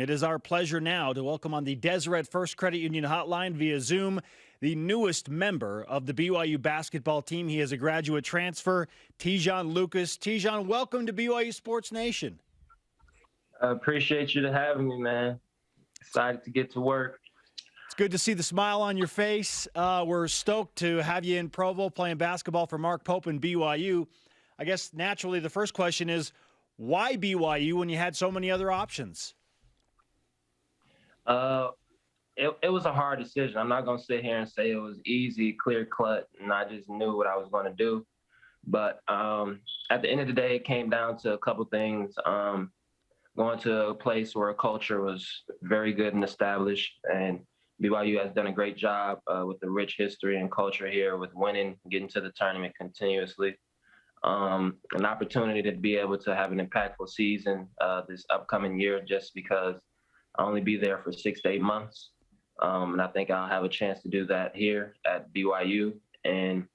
It is our pleasure now to welcome on the Deseret First Credit Union hotline via Zoom the newest member of the BYU basketball team. He is a graduate transfer, Tejan Lucas. Tejan, welcome to BYU Sports Nation. I appreciate you having me, man. Excited to get to work. It's good to see the smile on your face. We're stoked to have you in Provo playing basketball for Mark Pope and BYU. I guess naturally the first question is, why BYU when you had so many other options? It was a hard decision. I'm not going to sit here and say it was easy, clear cut, and I just knew what I was going to do. But at the end of the day, it came down to a couple things. Going to a place where a culture was very good and established, and BYU has done a great job with the rich history and culture here with winning, getting to the tournament continuously. An opportunity to be able to have an impactful season this upcoming year just because I'll only be there for 6 to 8 months. And I think I'll have a chance to do that here at BYU. And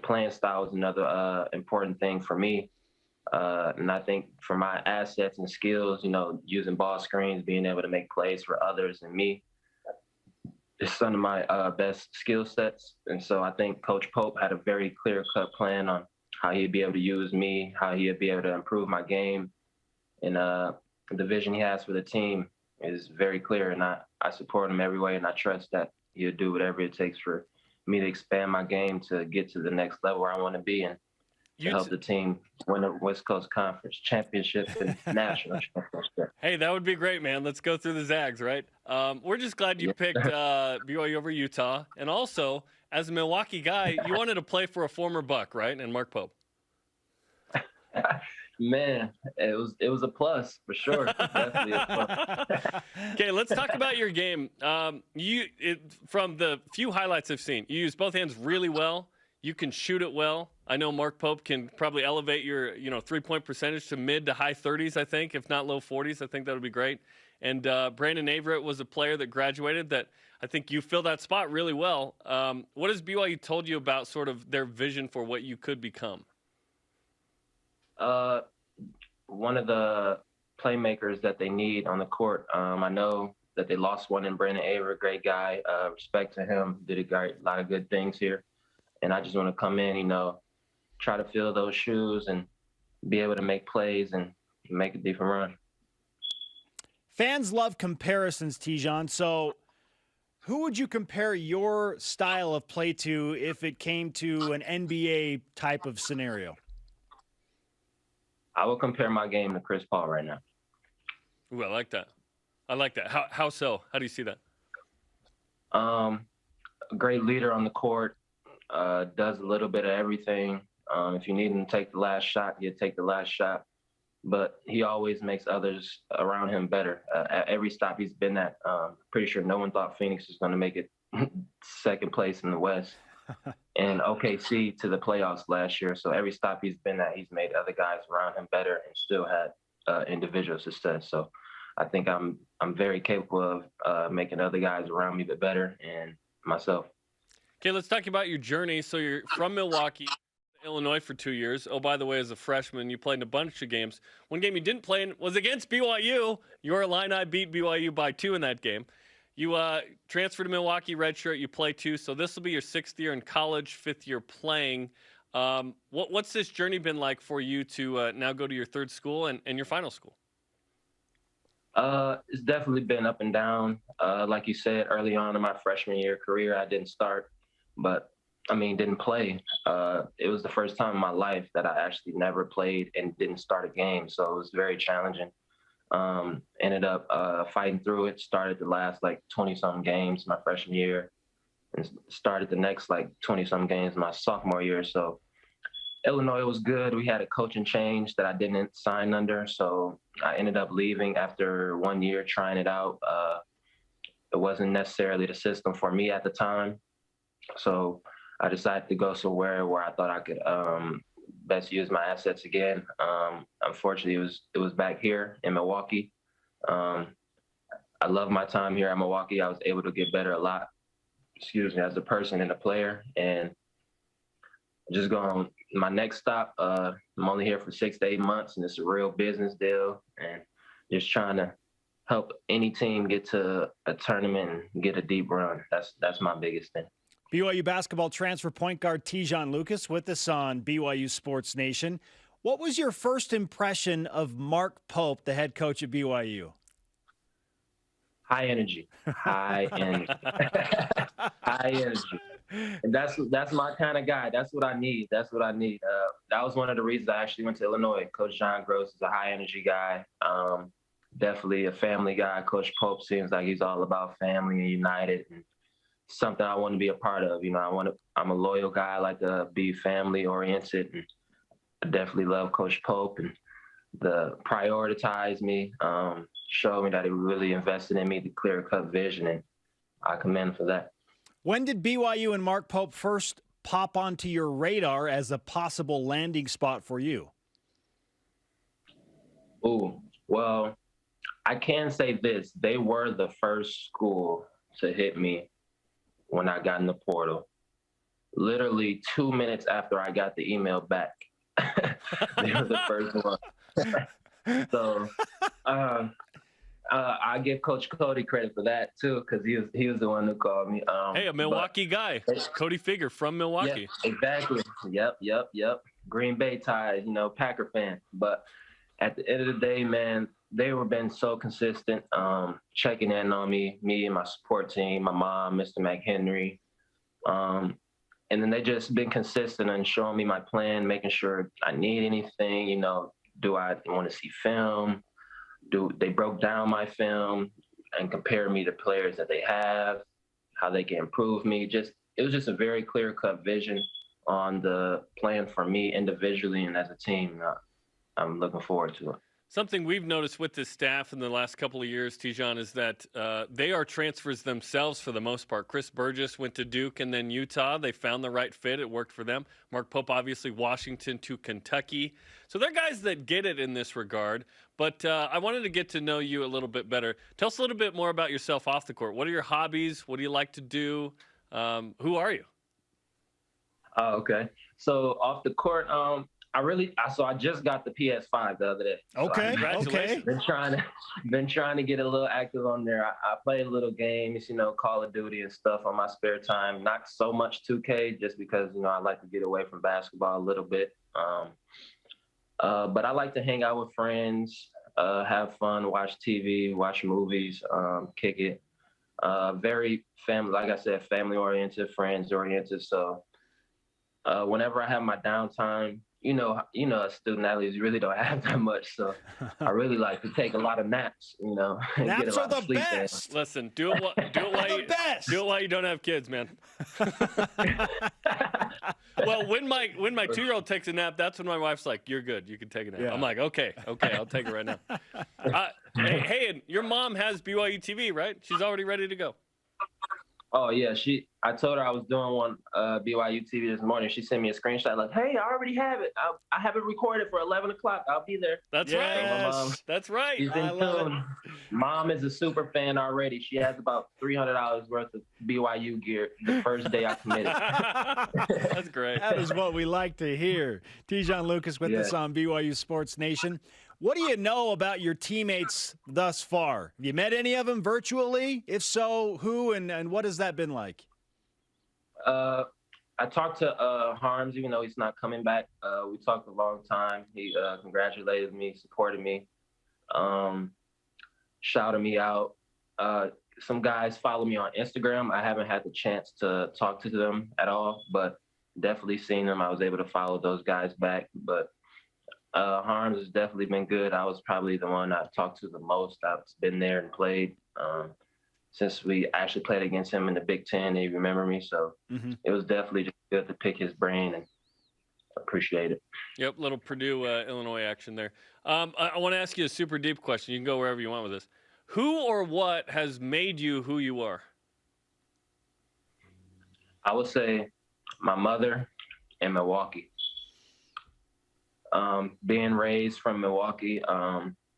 playing style is another important thing for me. And I think for my assets and skills, using ball screens, being able to make plays for others and me, is some of my best skill sets. And so I think Coach Pope had a very clear-cut plan on how he'd be able to use me, how he'd be able to improve my game. And the vision he has for the team is very clear, and I support him every way, and I trust that he'll do whatever it takes for me to expand my game to get to the next level where I want to be and to help the team win the West Coast Conference Championship and National Championship. Hey, that would be great, man. Let's go through the Zags, right? We're just glad you picked BYU over Utah. And also, as a Milwaukee guy, you wanted to play for a former Buck, right? And Mark Pope. Man, it was a plus for sure. Definitely a plus. Okay, let's talk about your game. From the few highlights I've seen, you use both hands really well. You can shoot it well. I know Mark Pope can probably elevate your, three-point percentage to mid to high 30s, I think, if not low 40s. I think that would be great. And Brandon Averett was a player that graduated that I think you fill that spot really well. What has BYU told you about sort of their vision for what you could become? One of the playmakers that they need on the court. I know that they lost one in Brandon Averett, great guy. Respect to him, did a lot of good things here. And I just want to come in, try to fill those shoes and be able to make plays and make a different run. Fans love comparisons, Tejan. So who would you compare your style of play to if it came to an NBA type of scenario? I will compare my game to Chris Paul right now. Ooh, I like that. How so? How do you see that? A great leader on the court, does a little bit of everything. If you need him to take the last shot, he'll take the last shot. But he always makes others around him better. At every stop he's been at, pretty sure no one thought Phoenix was going to make it second place in the West. And OKC to the playoffs last year. So every stop he's been at, he's made other guys around him better and still had individual success. So I think I'm very capable of making other guys around me bit better and myself. Okay, let's talk about your journey. So you're from Milwaukee, Illinois for 2 years. Oh, by the way, as a freshman, you played in a bunch of games. One game you didn't play in was against BYU. Your Illini beat BYU by 2 in that game. You transferred to Milwaukee, redshirt. You play 2, so this will be your 6th year in college, 5th year playing. What's this journey been like for you to now go to your 3rd school and your final school? It's definitely been up and down. Like you said, early on in my freshman year career, I didn't start, didn't play. It was the first time in my life that I actually never played and didn't start a game, so it was very challenging. Ended up fighting through it, started the last 20-something games my freshman year and started the next 20-something games my sophomore year. So Illinois was good. We had a coaching change that I didn't sign under, so I ended up leaving after 1 year trying it out. It wasn't necessarily the system for me at the time, so I decided to go somewhere where I thought I could best use my assets again. Unfortunately, it was back here in Milwaukee. I love my time here at Milwaukee. I was able to get better a lot, as a person and a player. And just going my next stop, I'm only here for 6 to 8 months, and it's a real business deal. And just trying to help any team get to a tournament and get a deep run. That's my biggest thing. BYU basketball transfer point guard Tejon Lucas with us on BYU Sports Nation. What was your first impression of Mark Pope, the head coach at BYU? High energy, high energy, high energy. And that's my kind of guy. That's what I need. That was one of the reasons I actually went to Illinois. Coach John Gross is a high energy guy. Definitely a family guy. Coach Pope seems like he's all about family and united, and something I want to be a part of. I'm a loyal guy. I like to be family oriented, and I definitely love Coach Pope, and the prioritize me, showed me that he really invested in me, the clear-cut vision, and I commend for that. When did BYU and Mark Pope first pop onto your radar as a possible landing spot for you? Ooh, well, I can say this. They were the first school to hit me when I got in the portal. Literally 2 minutes after I got the email back. They were the first one. So I give Coach Cody credit for that too, because he was the one who called me. Hey, a Milwaukee guy, Cody Figure from Milwaukee. Yeah, exactly. Yep. Green Bay ties, Packer fan. But at the end of the day, man, they were been so consistent, checking in on me and my support team, my mom, Mr. McHenry. And then they just been consistent and showing me my plan, making sure I need anything, do I want to see film? They broke down my film and compared me to players that they have, how they can improve me. It was just a very clear-cut vision on the plan for me individually and as a team. I'm looking forward to it. Something we've noticed with this staff in the last couple of years, Tejon, is that they are transfers themselves for the most part. Chris Burgess went to Duke and then Utah. They found the right fit. It worked for them. Mark Pope, obviously, Washington to Kentucky. So they're guys that get it in this regard. But I wanted to get to know you a little bit better. Tell us a little bit more about yourself off the court. What are your hobbies? What do you like to do? Who are you? Oh, okay. So off the court, I just got the PS5 the other day. Okay, congratulations. Been trying to get a little active on there. I play little games, Call of Duty and stuff on my spare time. Not so much 2K, just because I like to get away from basketball a little bit. But I like to hang out with friends, have fun, watch TV, watch movies, kick it. Very family, like I said, family oriented, friends oriented. So whenever I have my downtime, us student athletes really don't have that much, so I really like to take a lot of naps, and naps get a lot are of sleep. the best. Listen, do it while you don't have kids, man. Well, when my 2-year-old takes a nap, that's when my wife's like, "You're good, you can take a nap." Yeah. I'm like, "Okay, I'll take it right now." Hey, and your mom has BYU TV, right? She's already ready to go. Oh yeah, I told her I was doing one BYU TV this morning. She sent me a screenshot like, "Hey, I already have it. I have it recorded for 11 o'clock. I'll be there." That's right. That's right. She's in tune. Mom is a super fan already. She has about $300 worth of BYU gear the first day I committed. That's great. That is what we like to hear. Tejon Lucas with us on BYU Sports Nation. What do you know about your teammates thus far? Have you met any of them virtually? If so, who and what has that been like? I talked to Harms, even though he's not coming back. We talked a long time. He congratulated me, supported me, shouted me out. Some guys follow me on Instagram. I haven't had the chance to talk to them at all, but definitely seen them. I was able to follow those guys back, but Harms has definitely been good. I was probably the one I've talked to the most. I've been there and played since we actually played against him in the Big Ten. He remembered me, so it was definitely just good to pick his brain and appreciate it. Yep, little Purdue, Illinois action there. I want to ask you a super deep question. You can go wherever you want with this. Who or what has made you who you are? I would say my mother and Milwaukee. Being raised from Milwaukee,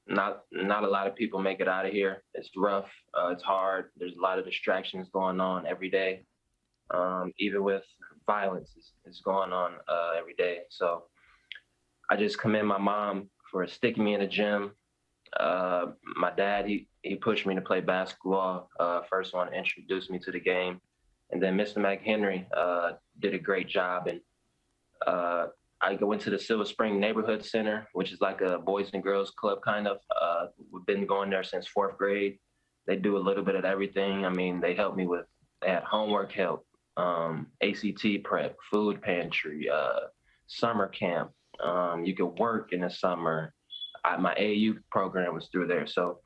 not a lot of people make it out of here. It's rough. It's hard. There's a lot of distractions going on every day. Even with violence, it's going on every day. So I just commend my mom for sticking me in the gym My dad, he pushed me to play basketball. First one introduced me to the game. And then Mr. McHenry did a great job. And I went to the Silver Spring Neighborhood Center, which is like a boys and girls club kind of. We've been going there since 4th grade. They do a little bit of everything. I mean, they help me with, they had homework help, ACT prep, food pantry, summer camp. You could work in the summer. My AAU program was through there. So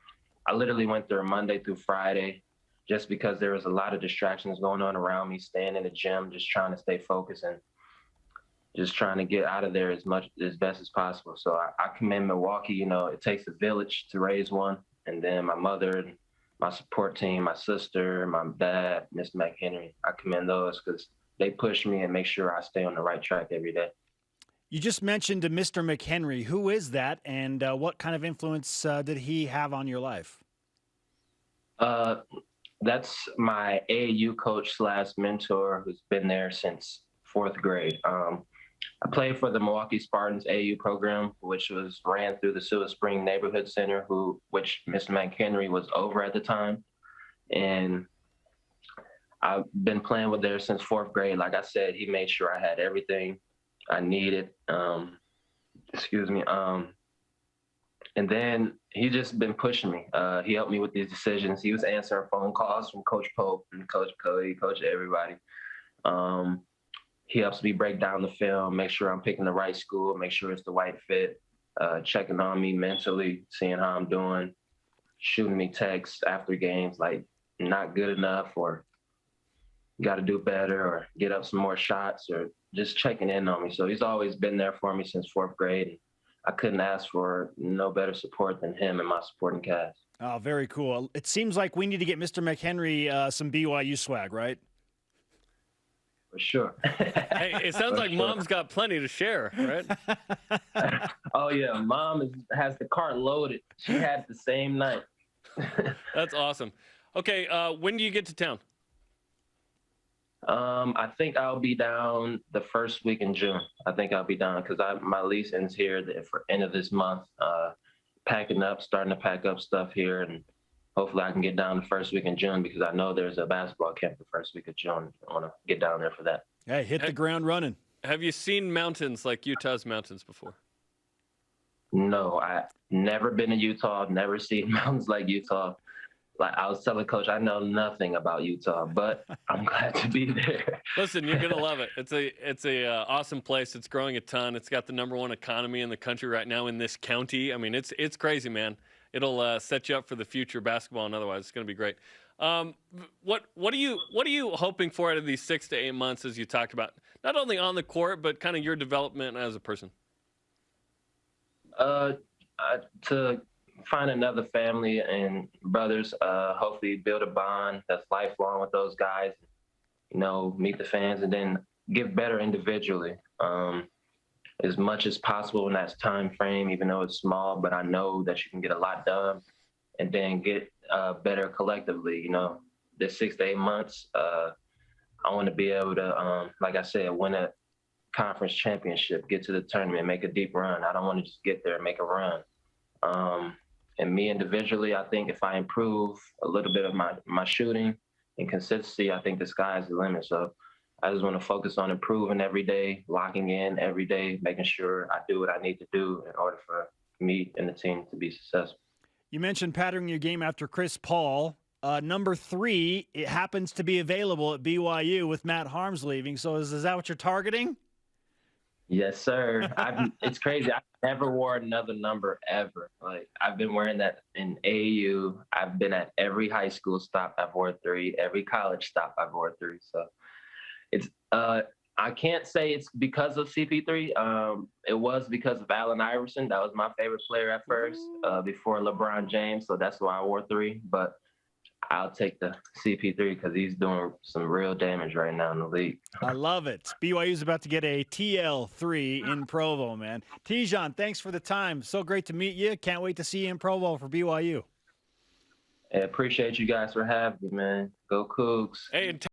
I literally went there Monday through Friday just because there was a lot of distractions going on around me, staying in the gym, just trying to stay focused and just trying to get out of there as best as possible. So I commend Milwaukee. You know, it takes a village to raise one. And then my mother, my support team, my sister, my dad, Mr. McHenry, I commend those because they push me and make sure I stay on the right track every day. You just mentioned Mr. McHenry. Who is that, and what kind of influence did he have on your life? That's my AAU coach / mentor who's been there since 4th grade. I played for the Milwaukee Spartans AAU program, which was ran through the Silver Spring Neighborhood Center, which Mr. McHenry was over at the time. And I've been playing with there since 4th grade. Like I said, he made sure I had everything I needed. And then he just been pushing me. He helped me with these decisions. He was answering phone calls from Coach Pope and Coach Cody, Coach everybody. He helps me break down the film, make sure I'm picking the right school, make sure it's the right fit, checking on me mentally, seeing how I'm doing, shooting me texts after games like not good enough or got to do better or get up some more shots or just checking in on me. So he's always been there for me since 4th grade. I couldn't ask for no better support than him and my supporting cast. Oh, very cool. It seems like we need to get Mr. McHenry some BYU swag, right? For sure. Hey, it sounds like Mom's got plenty to share, right? Oh, yeah. Mom has the cart loaded. She had it the same night. That's awesome. Okay, when do you get to town? I think I'll be down the first week in June. I think I'll be down because my lease ends here for end of this month. Starting to pack up stuff here, and hopefully I can get down the first week in June because I know there's a basketball camp the first week of June. I want to get down there for that. Hey, hit the ground running. Have you seen mountains like Utah's mountains before? No, I've never been to Utah. Never seen mountains like Utah. Like I was telling Coach, I know nothing about Utah, but I'm glad to be there. Listen, you're gonna love it. It's a awesome place. It's growing a ton. It's got the #1 economy in the country right now in this county. I mean, it's crazy, man. It'll set you up for the future, basketball and otherwise. It's gonna be great. What are you hoping for out of these 6 to 8 months, as you talked about, not only on the court but kind of your development as a person? To find another family and brothers, hopefully build a bond that's lifelong with those guys, you know, meet the fans and then get better individually as much as possible in that time frame, even though it's small, but I know that you can get a lot done and then get better collectively. You know, this 6 to 8 months, I want to be able to, like I said, win a conference championship, get to the tournament, make a deep run. I don't want to just get there and make a run. And me individually, I think if I improve a little bit of my shooting and consistency, I think the sky is the limit. So I just want to focus on improving every day, locking in every day, making sure I do what I need to do in order for me and the team to be successful. You mentioned patterning your game after Chris Paul. Number 3, it happens to be available at BYU with Matt Harms leaving. So is that what you're targeting? Yes, sir. It's crazy. I never wore another number ever. Like I've been wearing that in AAU. I've been at every high school stop I've wore 3. Every college stop I've wore 3. So it's I can't say it's because of CP3. It was because of Allen Iverson. That was my favorite player at first, before LeBron James. So that's why I wore 3. But I'll take the CP3 because he's doing some real damage right now in the league. I love it. BYU's about to get a TL3 in Provo, man. Tijon, thanks for the time. So great to meet you. Can't wait to see you in Provo for BYU. I appreciate you guys for having me, man. Go Cougs. Hey,